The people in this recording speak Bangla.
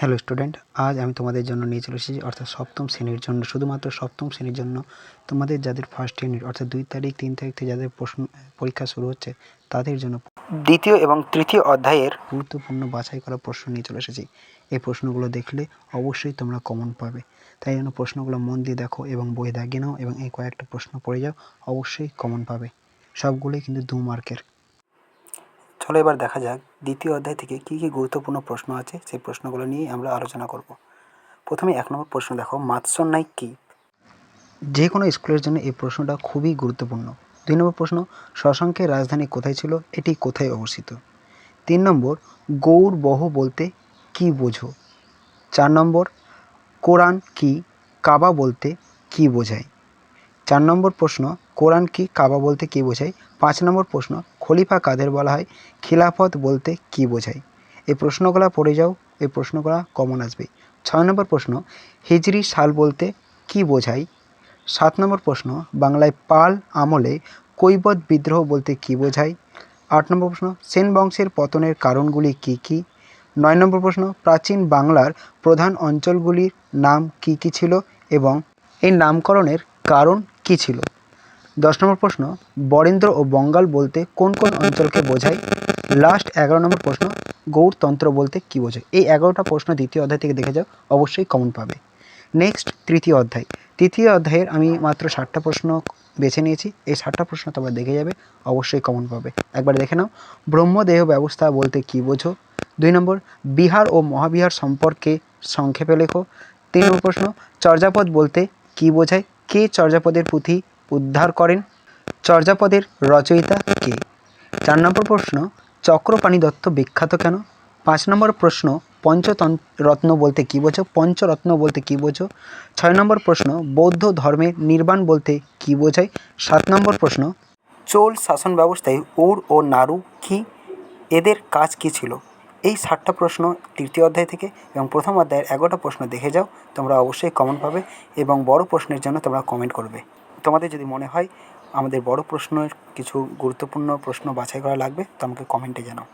হ্যালো স্টুডেন্ট, আজ আমি তোমাদের জন্য নিয়ে চলে এসেছি অর্থাৎ সপ্তম শ্রেণীর জন্য, শুধুমাত্র সপ্তম শ্রেণীর জন্য তোমাদের যাদের ফার্স্ট ইউনিট অর্থাৎ 2 তারিখ 3 তারিখ থেকে যাদের পরীক্ষা শুরু হচ্ছে তাদের জন্য দ্বিতীয় এবং তৃতীয় অধ্যায়ের গুরুত্বপূর্ণ বাছাই করা প্রশ্ন নিয়ে চলে এসেছি। এই প্রশ্নগুলো দেখলে অবশ্যই তোমরা কমন পাবে, তাই জন্য প্রশ্নগুলো মন দিয়ে দেখো এবং বই দাগিয়ে নাও এবং এই কয়েকটা প্রশ্ন পড়ে যাও, অবশ্যই কমন পাবে। সবগুলোই কিন্তু 2 মার্কের। চলো এবার দেখা যাক দ্বিতীয় অধ্যায় থেকে কী কী গুরুত্বপূর্ণ প্রশ্ন আছে, সেই প্রশ্নগুলো নিয়েই আমরা আলোচনা করব। প্রথমে 1 নম্বর প্রশ্ন দেখো, মাৎস্যন্যায় কী? যে কোনো স্কুলের জন্য এই প্রশ্নটা খুবই গুরুত্বপূর্ণ। 2 নম্বর প্রশ্ন, শশাঙ্কের রাজধানী কোথায় ছিল, এটি কোথায় অবস্থিত? 3 নম্বর, গৌড়বহ বলতে কী বোঝো? 4 নম্বর, কোরআন কি কাবা বলতে কী বোঝায়? 4 নম্বর প্রশ্ন, কোরআন কি কাবা বলতে কী বোঝায়? 5 নম্বর প্রশ্ন, খলিফা কাদের বলা হয়, খিলাফত বলতে কী বোঝায়? এই প্রশ্নগুলো পড়ে যাও, এই প্রশ্নগুলো কমন আসবে। 6 নম্বর প্রশ্ন, হিজরি সাল বলতে কী বোঝায়? 7 নম্বর প্রশ্ন, বাংলায় পাল আমলে কৈবত বিদ্রোহ বলতে কী বোঝায়? 8 নম্বর প্রশ্ন, সেন বংশের পতনের কারণগুলি কী কী? 9 নম্বর প্রশ্ন, প্রাচীন বাংলার প্রধান অঞ্চলগুলির নাম কী কী ছিল এবং এই নামকরণের কারণ কী ছিল? 10 নম্বর প্রশ্ন, বরেন্দ্র ও বঙ্গাল বলতে কোন কোন অঞ্চলকে বোঝায়? লাস্ট 11 নম্বর প্রশ্ন, গৌড়তন্ত্র বলতে কী বোঝায়? এই 11টা প্রশ্ন দ্বিতীয় অধ্যায় থেকে দেখে যাও, অবশ্যই কমন পাবে। নেক্সট তৃতীয় অধ্যায়। তৃতীয় অধ্যায়ের আমি মাত্র 60টা প্রশ্ন বেছে নিয়েছি, এই 60টা প্রশ্ন তোমরা দেখে যাবে, অবশ্যই কমন পাবে। একবার দেখে নাও। ব্রহ্মদেহ ব্যবস্থা বলতে কী বোঝো? 2 নম্বর, বিহার ও মহাবিহার সম্পর্কে সংক্ষেপে লেখো। 3 নম্বর প্রশ্ন, চর্যাপদ বলতে কী বোঝায়? কে চর্যাপদের পুঁথি উদ্ধার করেন? চর্যাপদের রচয়িতা কে? 4 নম্বর প্রশ্ন, চক্রপাণি দত্ত বিখ্যাত কেন? 5 নম্বর প্রশ্ন, পঞ্চরত্ন বলতে কী বোঝো? পঞ্চরত্ন বলতে কী বোঝো? 6 নম্বর প্রশ্ন, বৌদ্ধ ধর্মের নির্বাণ বলতে কী বোঝায়? 7 নম্বর প্রশ্ন, চোল শাসন ব্যবস্থায় ঔড় ও নাড়ু কি, এদের কাজ কী ছিল? এই 60টা প্রশ্ন তৃতীয় অধ্যায় থেকে এবং প্রথম অধ্যায়ের 11টা প্রশ্ন দেখে যাও, তোমরা অবশ্যই কমন পাবে এবং বড় প্রশ্নের জন্য তোমরা কমেন্ট করবে। তোমাদের যদি মনে হয় আমাদের বড় প্রশ্নের কিছু গুরুত্বপূর্ণ প্রশ্ন বাছাই করা লাগবে তো আমাকে কমেন্টে জানাও।